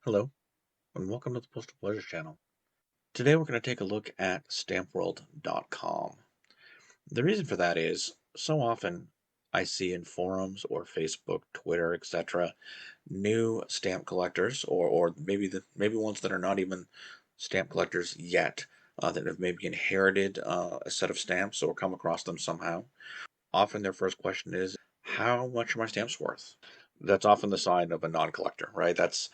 Hello, and welcome to the Postal Pleasures channel. Today we're going to take a look at stampworld.com. The reason for that is so often I see in forums or Facebook, Twitter, etc., new stamp collectors, or maybe ones that are not even stamp collectors yet, that have maybe inherited a set of stamps or come across them somehow. Often their first question is, how much are my stamps worth? That's often the sign of a non-collector, right? That's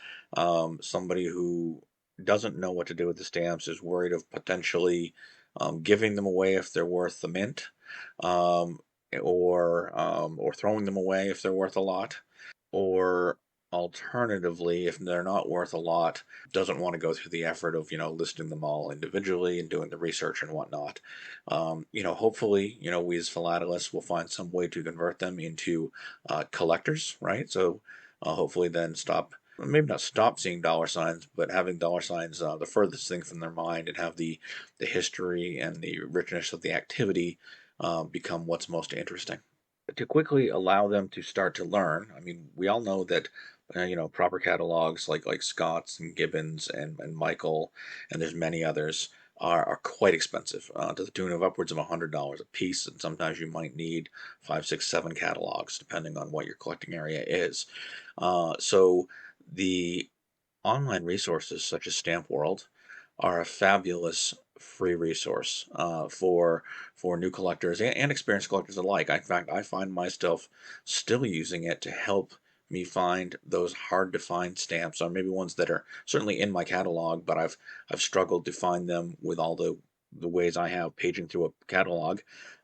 somebody who doesn't know what to do with the stamps, is worried of potentially giving them away if they're worth the mint, um, or throwing them away if they're worth a lot, or alternatively, if they're not worth a lot, doesn't want to go through the effort of listing them all individually and doing the research and whatnot. Hopefully, we as philatelists will find some way to convert them into collectors, right? So hopefully, then maybe not stop seeing dollar signs, but having dollar signs the furthest thing from their mind, and have the history and the richness of the activity become what's most interesting. To quickly allow them to start to learn. I mean, we all know that proper catalogs like Scott's and Gibbons and Michael, and there's many others, are quite expensive, to the tune of upwards of $100 a piece, and sometimes you might need five, six, seven catalogs depending on what your collecting area is. So the online resources such as Stamp World are a fabulous free resource for new collectors and experienced collectors alike. In fact, I find myself still using it to help me find those hard to find stamps, or maybe ones that are certainly in my catalog, but I've struggled to find them with all the ways I have paging through a catalog.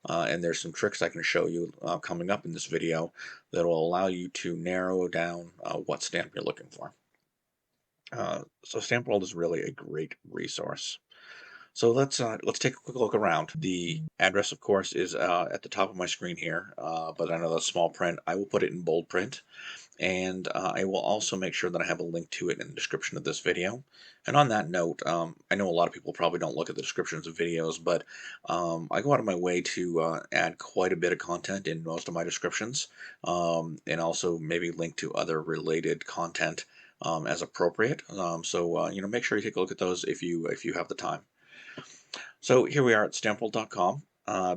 And there's some tricks I can show you coming up in this video that will allow you to narrow down what stamp you're looking for. So Stamp World is really a great resource. So let's take a quick look around. The address, of course, is at the top of my screen here, but I know that's small print. I will put it in bold print, and I will also make sure that I have a link to it in the description of this video. And on that note, I know a lot of people probably don't look at the descriptions of videos, but I go out of my way to add quite a bit of content in most of my descriptions, and also maybe link to other related content as appropriate. So make sure you take a look at those if you have the time. So here we are at stample.com.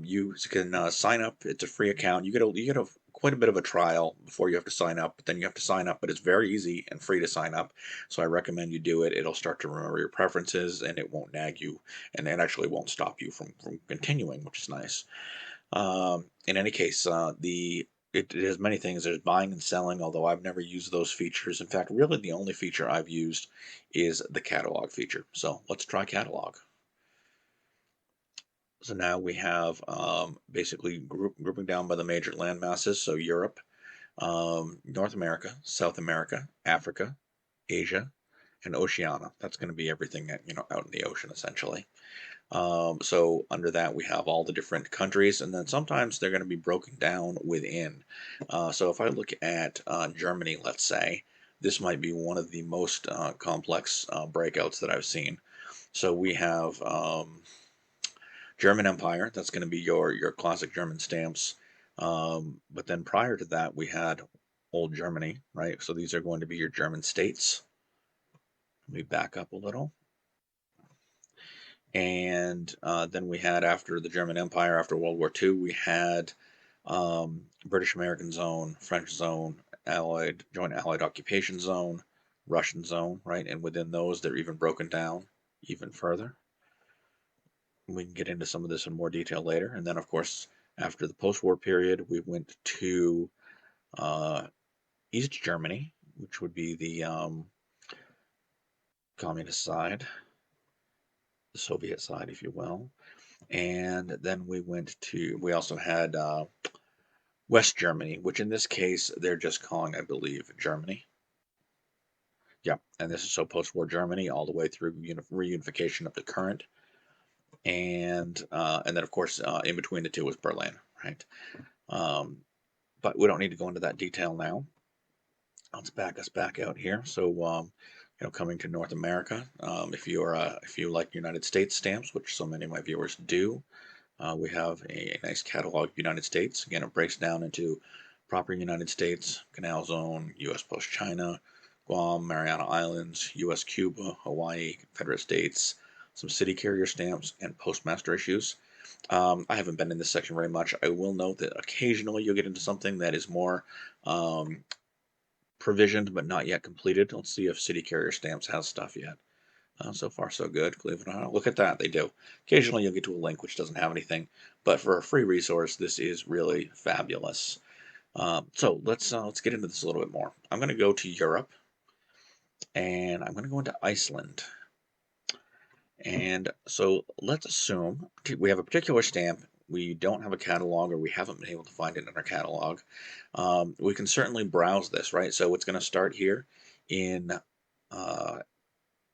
You can sign up. It's a free account. You get quite a bit of a trial before you have to sign up. But then you have to sign up, but it's very easy and free to sign up. So I recommend you do it. It'll start to remember your preferences, and it won't nag you, and it actually won't stop you from continuing, which is nice. In any case, it has many things. There's buying and selling, although I've never used those features. In fact, really the only feature I've used is the catalog feature. So let's try catalog. So now we have basically grouping down by the major land masses. So Europe, North America, South America, Africa, Asia, and Oceania. That's going to be everything out in the ocean essentially. So under that we have all the different countries, and then sometimes they're going to be broken down within. So if I look at Germany, let's say, this might be one of the most complex breakouts that I've seen. So we have German Empire. That's going to be your classic German stamps. But then prior to that, we had Old Germany, right? So these are going to be your German states. Let me back up a little. And then we had, after the German Empire, after World War II, we had British American Zone, French Zone, Joint Allied Occupation Zone, Russian Zone, right? And within those, they're even broken down even further. We can get into some of this in more detail later. And then, of course, after the post-war period, we went to uh, East Germany, which would be the communist side, the Soviet side, if you will. And then we also had West Germany, which in this case, they're just calling, I believe, Germany. Yeah, and this is so post-war Germany all the way through reunification up to current. And then, of course, in between the two was Berlin, right? Um, but we don't need to go into that detail now. Let's back us back out here. So, coming to North America, if you like United States stamps, which so many of my viewers do, we have a nice catalog of United States. Again, it breaks down into proper United States, Canal Zone, U.S. Post China, Guam, Mariana Islands, U.S. Cuba, Hawaii, Confederate States, some city carrier stamps, and postmaster issues. I haven't been in this section very much. I will note that occasionally you'll get into something that is more provisioned but not yet completed. Let's see if city carrier stamps has stuff yet. So far, so good. Believe it or not, look at that, they do. Occasionally, you'll get to a link which doesn't have anything, but for a free resource, this is really fabulous. So let's get into this a little bit more. I'm going to go to Europe, and I'm going to go into Iceland. And so let's assume we have a particular stamp. We don't have a catalog, or we haven't been able to find it in our catalog. We can certainly browse this, right? So it's going to start here in uh,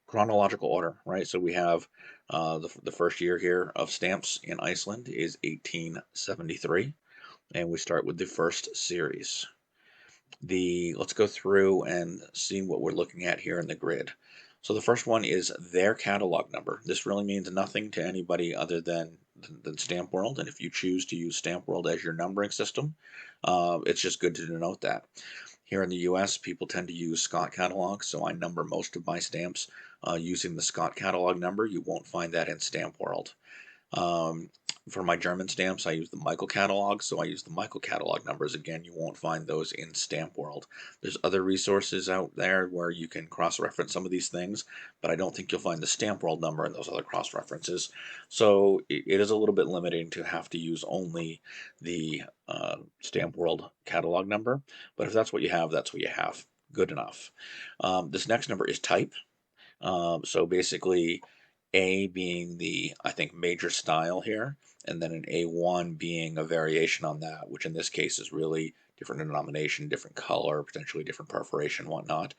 chronological order, right? So we have the first year here of stamps in Iceland is 1873, and we start with the first series. Let's go through and see what we're looking at here in the grid. So the first one is their catalog number. This really means nothing to anybody other than Stamp World, and if you choose to use Stamp World as your numbering system, it's just good to denote that. Here in the US, people tend to use Scott Catalog, so I number most of my stamps using the Scott Catalog number. You won't find that in Stamp World. Um, for my German stamps, I use the Michael catalog, so I use the Michael catalog numbers. Again, you won't find those in Stamp World. There's other resources out there where you can cross-reference some of these things, but I don't think you'll find the Stamp World number in those other cross-references. So it is a little bit limiting to have to use only the Stamp World catalog number, but if that's what you have, that's what you have. Good enough. This next number is type. So basically, A being the, I think, major style here, and then an A1 being a variation on that, which in this case is really different denomination, different color, potentially different perforation, whatnot.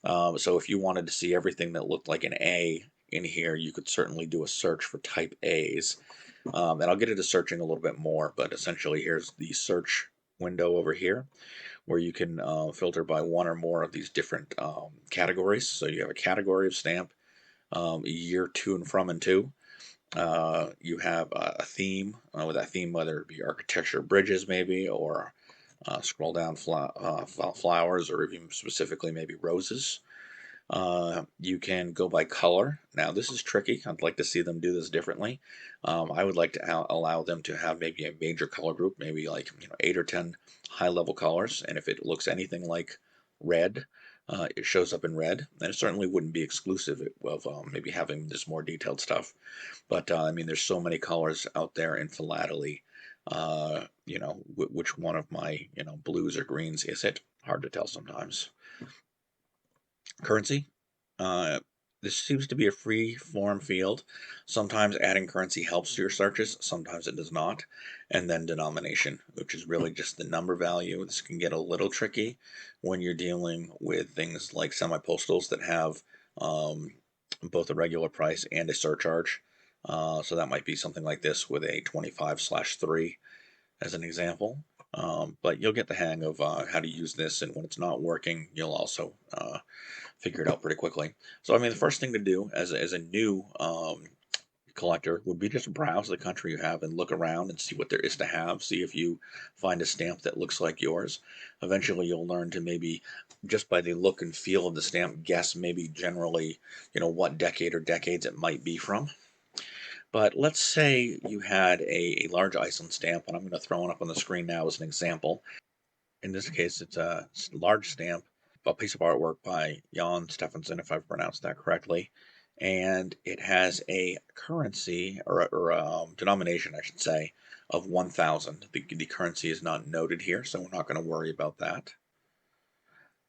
So if you wanted to see everything that looked like an A in here, you could certainly do a search for type A's. And I'll get into searching a little bit more, but essentially here's the search window over here, where you can filter by one or more of these different categories. So you have a category of stamp, year to and from and to. You have a theme, with that theme, whether it be architecture, bridges maybe, or scroll down flowers, or even specifically maybe roses. You can go by color. Now this is tricky. I'd like to see them do this differently. I would like to allow them to have maybe a major color group, maybe like 8 or 10 high level colors, and if it looks anything like red, it shows up in red. And it certainly wouldn't be exclusive of maybe having this more detailed stuff. But I mean, there's so many colors out there in philately. Which one of my blues or greens is it? Hard to tell sometimes. Currency. Uh, this seems to be a free form field. Sometimes adding currency helps your searches, sometimes it does not. And then denomination, which is really just the number value. This can get a little tricky when you're dealing with things like semi-postals that have both a regular price and a surcharge. So that might be something like this with a 25/3 as an example. But you'll get the hang of how to use this, and when it's not working, you'll also figure it out pretty quickly. So, I mean, the first thing to do as a new collector would be just browse the country you have and look around and see what there is to have. See if you find a stamp that looks like yours. Eventually, you'll learn to maybe, just by the look and feel of the stamp, guess maybe generally, what decade or decades it might be from. But let's say you had a large Iceland stamp, and I'm going to throw it up on the screen now as an example. In this case, it's a large stamp, a piece of artwork by Jan Stephenson, if I've pronounced that correctly. And it has a currency, or denomination, I should say, of 1,000. The currency is not noted here, so we're not going to worry about that.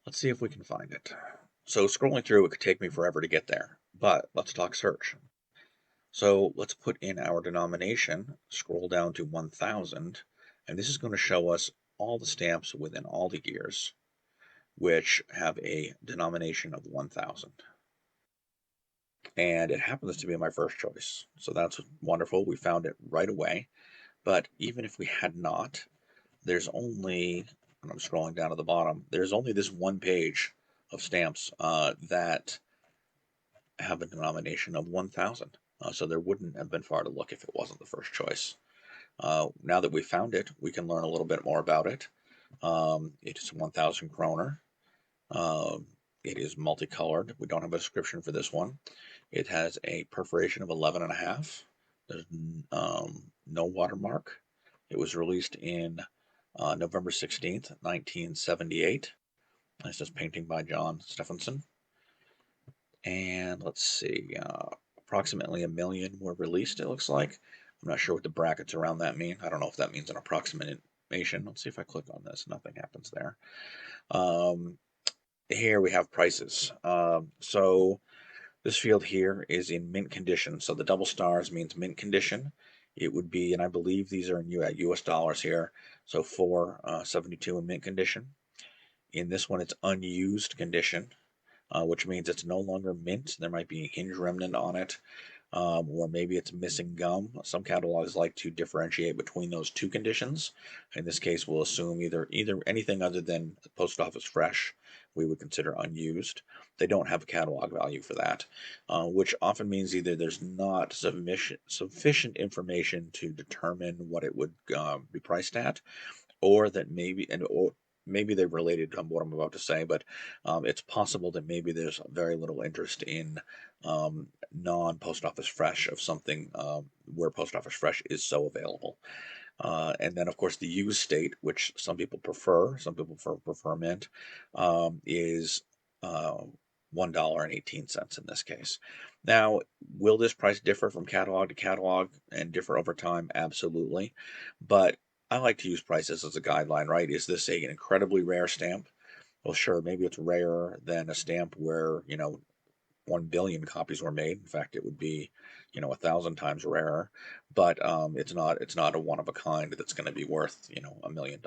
Let's see if we can find it. So scrolling through, it could take me forever to get there, but let's talk search. So let's put in our denomination, scroll down to 1,000, and this is going to show us all the stamps within all the years which have a denomination of 1,000. And it happens to be my first choice. So that's wonderful. We found it right away. But even if we had not, there's only, and I'm scrolling down to the bottom, there's only this one page of stamps that have a denomination of 1,000. So there wouldn't have been far to look if it wasn't the first choice. Now that we found it, we can learn a little bit more about it. It's 1,000 kroner. It is multicolored. We don't have a description for this one. It has a perforation of 11.5. There's no watermark. It was released in November 16th, 1978. This is painting by John Stephenson. And let's see, approximately 1 million were released, it looks like. I'm not sure what the brackets around that mean. I don't know if that means an approximation. Let's see if I click on this. Nothing happens there. Here we have prices. So this field here is in mint condition. So the double stars means mint condition. It would be, and I believe these are in US dollars here. So 472 in mint condition. In this one, it's unused condition, which means it's no longer mint. There might be a hinge remnant on it, or maybe it's missing gum. Some catalogs like to differentiate between those two conditions. In this case, we'll assume either anything other than post office fresh we would consider unused. They don't have a catalog value for that, which often means either there's not sufficient information to determine what it would be priced at, or that maybe they're related to what I'm about to say, but it's possible that maybe there's very little interest in non-post office fresh of something where post office fresh is so available. And then, of course, the used state, which some people prefer, prefer mint, is $1.18 in this case. Now, will this price differ from catalog to catalog and differ over time? Absolutely. But I like to use prices as a guideline, right? Is this an incredibly rare stamp? Well, sure, maybe it's rarer than a stamp where, 1 billion copies were made. In fact, it would be, 1,000 times rarer, but it's not a one of a kind that's going to be worth, $1 million.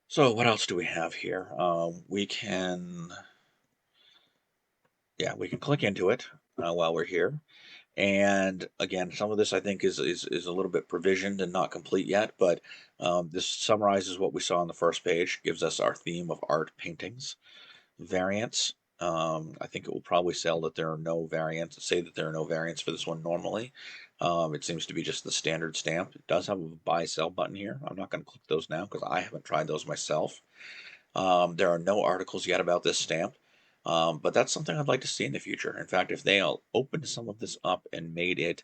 So what else do we have here? We can click into it while we're here. And again, some of this I think is a little bit provisioned and not complete yet, but this summarizes what we saw on the first page, gives us our theme of art paintings. Variants. I think it will probably say that there are no variants for this one normally. It seems to be just the standard stamp. It does have a buy sell button here. I'm not going to click those now because I haven't tried those myself. There are no articles yet about this stamp, but that's something I'd like to see in the future. In fact, if they opened some of this up and made it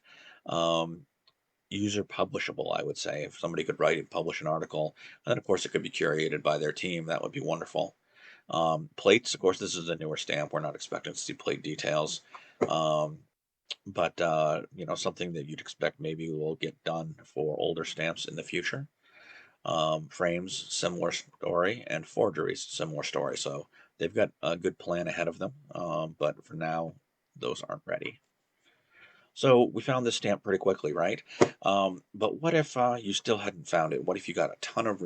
user publishable, I would say, if somebody could write and publish an article, and then of course it could be curated by their team, that would be wonderful. Plates, of course, this is a newer stamp. We're not expecting to see plate details, but something that you'd expect maybe will get done for older stamps in the future. Frames, similar story, and forgeries, similar story. So they've got a good plan ahead of them, but for now, those aren't ready. So we found this stamp pretty quickly, right? But what if you still hadn't found it? What if you got a ton of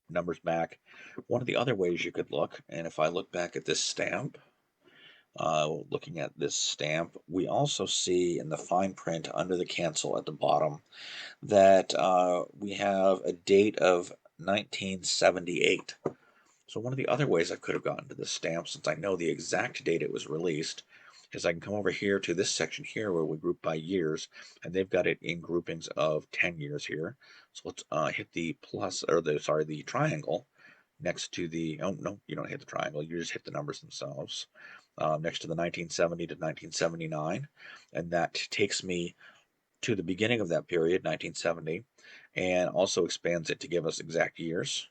numbers back? One of the other ways you could look, and if I look back at this stamp, looking at this stamp, we also see in the fine print under the cancel at the bottom that we have a date of 1978. So one of the other ways I could have gotten to this stamp, since I know the exact date it was released, is I can come over here to this section here where we group by years, and they've got it in groupings of 10 years here. So let's hit the the triangle next to the, oh no, you don't hit the triangle, you just hit the numbers themselves, next to the 1970 to 1979, and that takes me to the beginning of that period, 1970, and also expands it to give us exact years.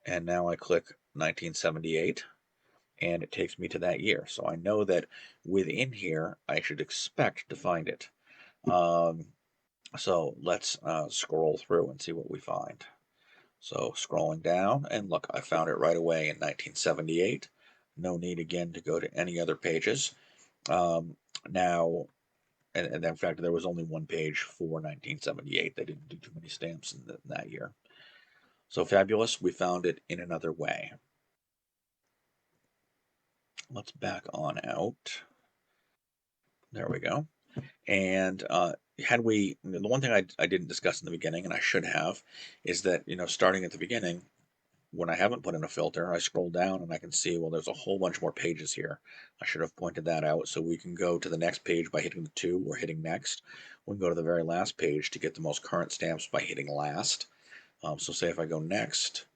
And now I click 1978, and it takes me to that year. So I know that within here, I should expect to find it. So let's scroll through and see what we find. So scrolling down, and look, I found it right away in 1978. No need again to go to any other pages. Now, and in fact, there was only one page for 1978. They didn't do too many stamps in that year. So fabulous, we found it in another way. Let's back on out. There we go. And the one thing I didn't discuss in the beginning, and I should have, is that, starting at the beginning, when I haven't put in a filter, I scroll down and I can see, well, there's a whole bunch more pages here. I should have pointed that out. So we can go to the next page by hitting the 2 or hitting next. We can go to the very last page to get the most current stamps by hitting last. So say if I go next,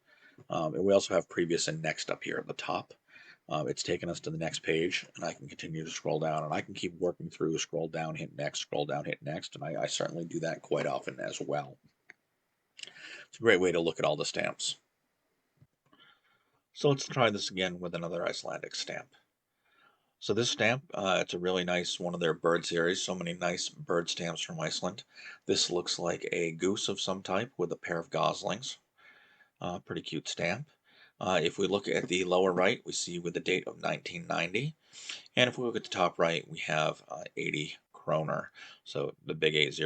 And we also have previous and next up here at the top. It's taken us to the next page, and I can continue to scroll down, and I can keep working through, scroll down, hit next, scroll down, hit next, and I certainly do that quite often as well. It's a great way to look at all the stamps. So let's try this again with another Icelandic stamp. So this stamp, it's a really nice one of their bird series. So many nice bird stamps from Iceland. This looks like a goose of some type with a pair of goslings. Pretty cute stamp. If we look at the lower right, we see with the date of 1990. And if we look at the top right, we have 80 kroner. So the big 80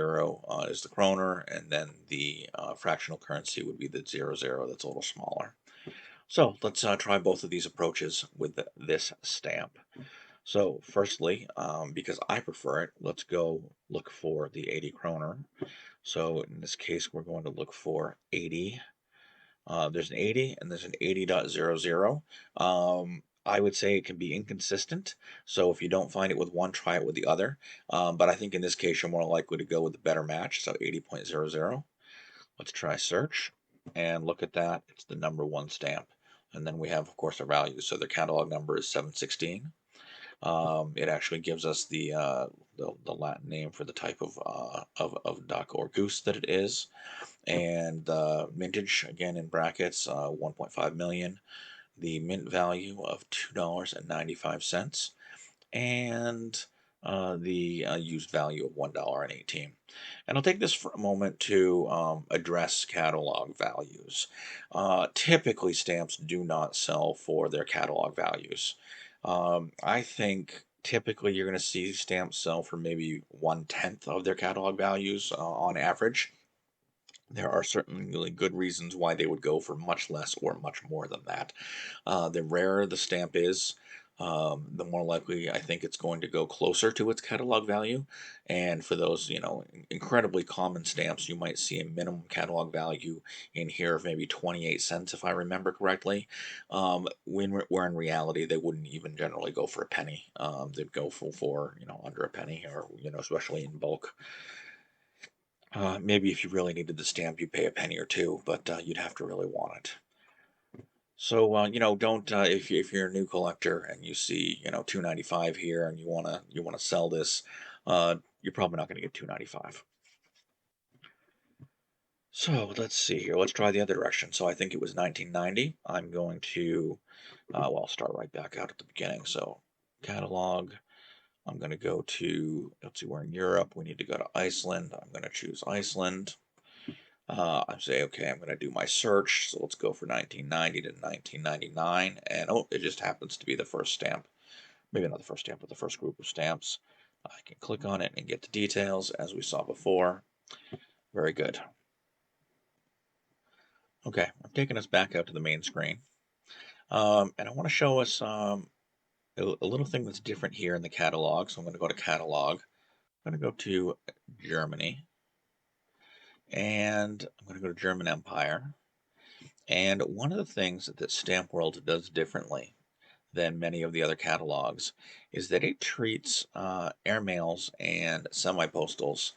is the kroner, and then the fractional currency would be the 00 that's a little smaller. So let's try both of these approaches with this stamp. So firstly, because I prefer it, let's go look for the 80 kroner. So in this case, we're going to look for 80. There's an 80 and there's an 80.00. I would say it can be inconsistent. So if you don't find it with one, try it with the other. But I think in this case, you're more likely to go with the better match. So 80.00. Let's try search and look at that. It's the number one stamp. And then we have, of course, our values. So their catalog number is 716. It actually gives us the Latin name for the type of duck or goose that it is, and the mintage again in brackets 1.5 million, the mint value of $2.95, and the used value of $1.18. And I'll take this for a moment to address catalog values. Typically, stamps do not sell for their catalog values. I think typically you're going to see stamps sell for maybe 1/10 of their catalog values on average. There are certainly good reasons why they would go for much less or much more than that. The rarer the stamp is, the more likely I think it's going to go closer to its catalog value. And for those, incredibly common stamps, you might see a minimum catalog value in here of maybe 28 cents, if I remember correctly. Where in reality, they wouldn't even generally go for a penny. They'd go for under a penny, or especially in bulk. Maybe if you really needed the stamp, you'd pay a penny or two, but you'd have to really want it. So don't if you're a new collector and you see $2.95 here and you wanna sell this, you're probably not going to get $2.95. So let's see here. Let's try the other direction. So I think it was 1990. I'm going to well, I'll start right back out at the beginning. So catalog. I'm going to go to, let's see, we're in Europe. We need to go to Iceland. I'm going to choose Iceland. I say, okay, I'm going to do my search. So let's go for 1990 to 1999. And oh, it just happens to be the first stamp. Maybe not the first stamp, but the first group of stamps. I can click on it and get the details as we saw before. Very good. Okay, I'm taking us back out to the main screen. And I want to show us a little thing that's different here in the catalog. So I'm going to go to Catalog. I'm going to go to Germany. And I'm going to go to German Empire. And one of the things that Stamp World does differently than many of the other catalogs is that it treats airmails and semi-postals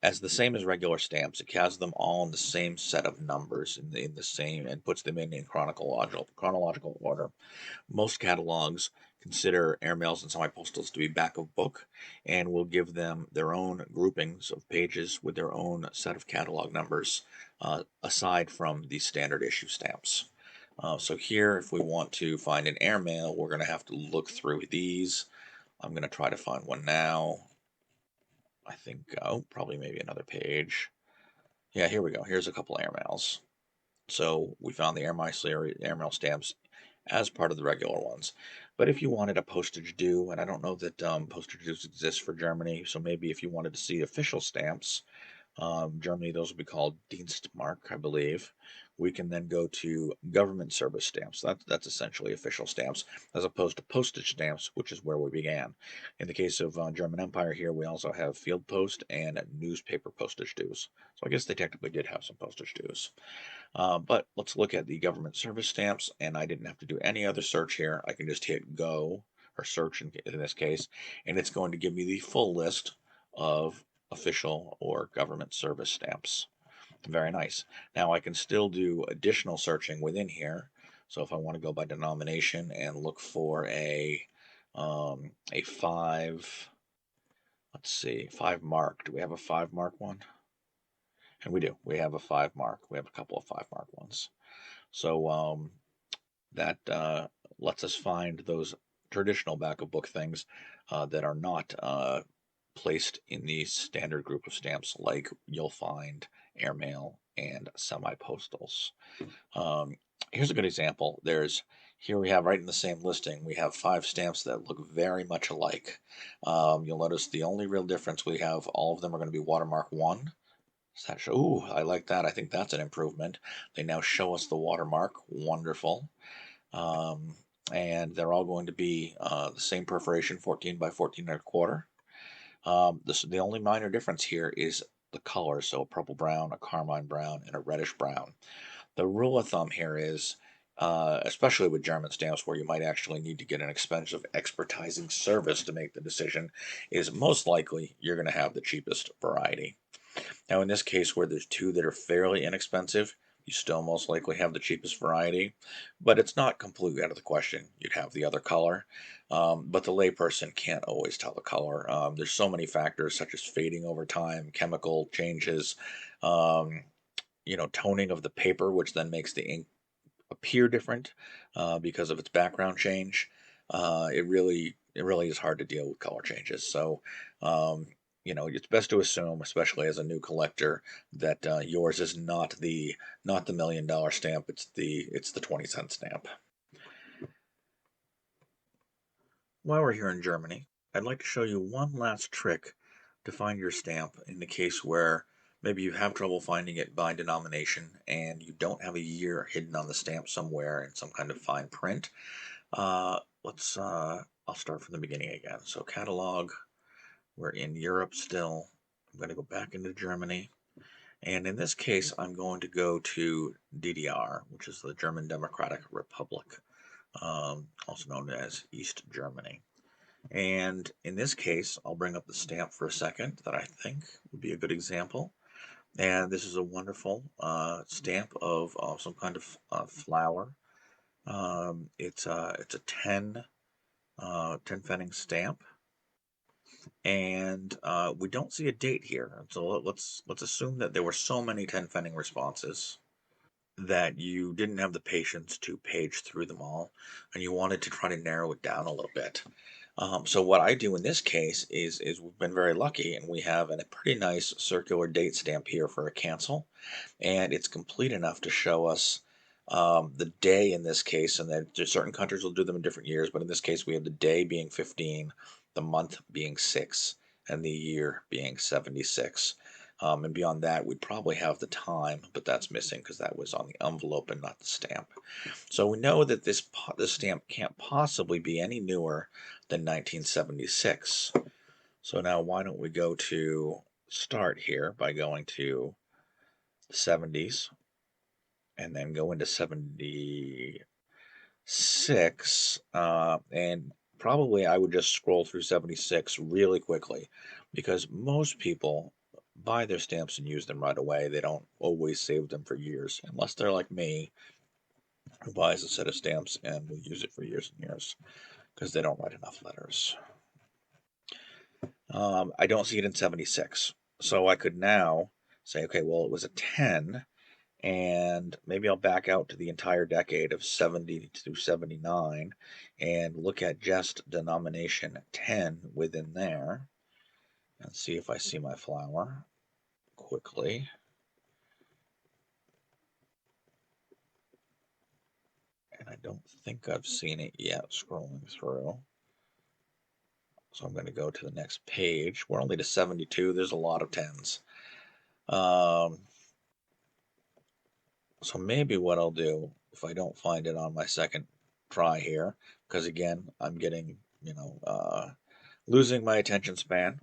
as the same as regular stamps. It has them all in the same set of numbers in the same, and puts them in chronological order. Most catalogs consider airmails and semi-postals to be back of book, and will give them their own groupings of pages with their own set of catalog numbers, aside from the standard issue stamps. So here, if we want to find an airmail, we're going to have to look through these. I'm going to try to find one now. I think, oh, probably maybe another page. Yeah, here we go. Here's a couple airmails. So we found the airmail stamps as part of the regular ones. But if you wanted a postage due, and I don't know that postage dues exist for Germany, so maybe if you wanted to see official stamps, Germany, those would be called Dienstmark, I believe. We can then go to government service stamps. That's essentially official stamps, as opposed to postage stamps, which is where we began. In the case of German Empire here, we also have field post and newspaper postage dues. So I guess they technically did have some postage dues. But let's look at the government service stamps, and I didn't have to do any other search here. I can just hit go, or search in this case, and it's going to give me the full list of official or government service stamps. Very nice. Now I can still do additional searching within here. So if I want to go by denomination and look for a 5, let's see, 5 mark. Do we have a 5 mark one? And we do. We have a 5 mark. We have a couple of 5 mark ones. So that lets us find those traditional back of book things that are not placed in the standard group of stamps, like you'll find airmail and semi-postals. Um, Here's a good example. Here we have right in the same listing, we have 5 stamps that look very much alike. You'll notice the only real difference we have, all of them are going to be watermark 1. Ooh, I like that. I think that's an improvement. They now show us the watermark. Wonderful. Um, and they're all going to be the same perforation, 14 by 14 and a quarter. The only minor difference here is the color, so a purple brown, a carmine brown, and a reddish brown. The rule of thumb here is, especially with German stamps where you might actually need to get an expensive expertising service to make the decision, is most likely you're going to have the cheapest variety. Now in this case where there's 2 that are fairly inexpensive, you still most likely have the cheapest variety, but it's not completely out of the question. You'd have the other color, but the layperson can't always tell the color. There's so many factors such as fading over time, chemical changes, um, toning of the paper, which then makes the ink appear different because of its background change. It really is hard to deal with color changes. So, um, it's best to assume, especially as a new collector, that yours is not the $1 million stamp. It's the 20-cent stamp. While we're here in Germany, I'd like to show you one last trick to find your stamp in the case where maybe you have trouble finding it by denomination and you don't have a year hidden on the stamp somewhere in some kind of fine print. I'll start from the beginning again. So Catalogue, we're in Europe still. I'm going to go back into Germany. And in this case, I'm going to go to DDR, which is the German Democratic Republic, also known as East Germany. And in this case, I'll bring up the stamp for a second that I think would be a good example. And this is a wonderful stamp of some kind of flower. It's a 10 pfennig stamp, and we don't see a date here. So let's assume that there were so many 10 pfennig responses that you didn't have the patience to page through them all, and you wanted to try to narrow it down a little bit. So what I do in this case is we've been very lucky, and we have a pretty nice circular date stamp here for a cancel, and it's complete enough to show us the day in this case, and then certain countries will do them in different years, but in this case we have the day being 15, the month being 6, and the year being 76. And beyond that, we'd probably have the time, but that's missing because that was on the envelope and not the stamp. So we know that this stamp can't possibly be any newer than 1976. So now why don't we go to start here by going to the 70s and then go into 76, and probably I would just scroll through 76 really quickly because most people buy their stamps and use them right away. They don't always save them for years, unless they're like me, who buys a set of stamps and will use it for years and years because they don't write enough letters. I don't see it in 76. So I could now say, okay, well, it was a 10, and maybe I'll back out to the entire decade of 70 to 79 and look at just denomination 10 within there and see if I see my flower quickly. And I don't think I've seen it yet scrolling through. So I'm going to go to the next page. We're only to 72. There's a lot of 10s. So maybe what I'll do, if I don't find it on my second try here, because again, I'm getting, losing my attention span.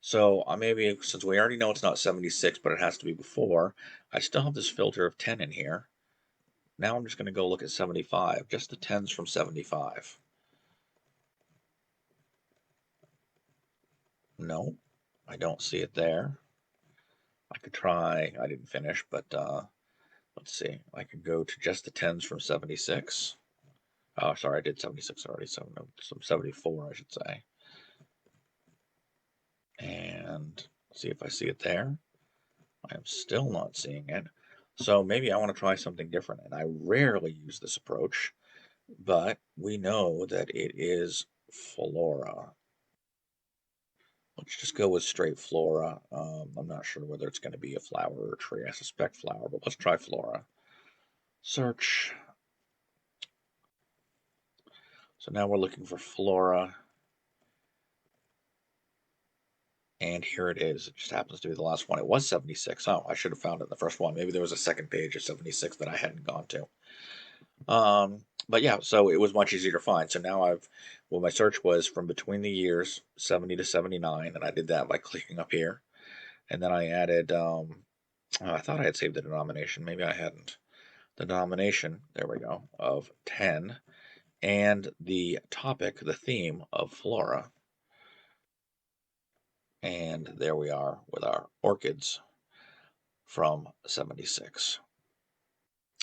So maybe, since we already know it's not 76, but it has to be before, I still have this filter of 10 in here. Now I'm just going to go look at 75, just the 10s from 75. No, I don't see it there. I could try, I didn't finish, but let's see. I could go to just the 10s from 76. Oh, sorry, I did 76 already, so no, some 74, I should say. And see if I see it there. I am still not seeing it. So maybe I want to try something different. And I rarely use this approach, but we know that it is flora. Let's just go with straight flora. I'm not sure whether it's going to be a flower or a tree. I suspect flower, but let's try flora. Search. So now we're looking for flora. And here it is. It just happens to be the last one. It was 76. Oh, I should have found it in the first one. Maybe there was a second page of 76 that I hadn't gone to. But yeah, so it was much easier to find. So now well, my search was from between the years 70 to 79, and I did that by clicking up here. And then I added, oh, I thought I had saved the denomination. Maybe I hadn't. The denomination, there we go, of 10, and the topic, the theme of flora. And there we are with our orchids from 76.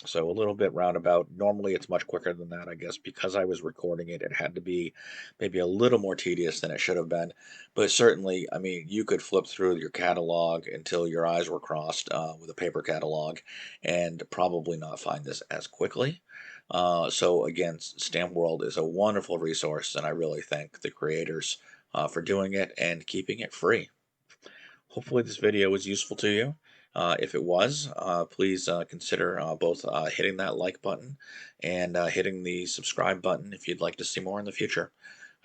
So a little bit roundabout. Normally it's much quicker than that, I guess, because I was recording it. It had to be maybe a little more tedious than it should have been. But certainly, I mean, you could flip through your catalog until your eyes were crossed with a paper catalog and probably not find this as quickly. So again, Stamp World is a wonderful resource, and I really thank the creators for doing it and keeping it free. Hopefully this video was useful to you. If it was, please consider both hitting that like button and hitting the subscribe button if you'd like to see more in the future.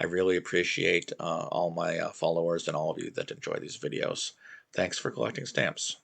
I really appreciate all my followers and all of you that enjoy these videos. Thanks for collecting stamps.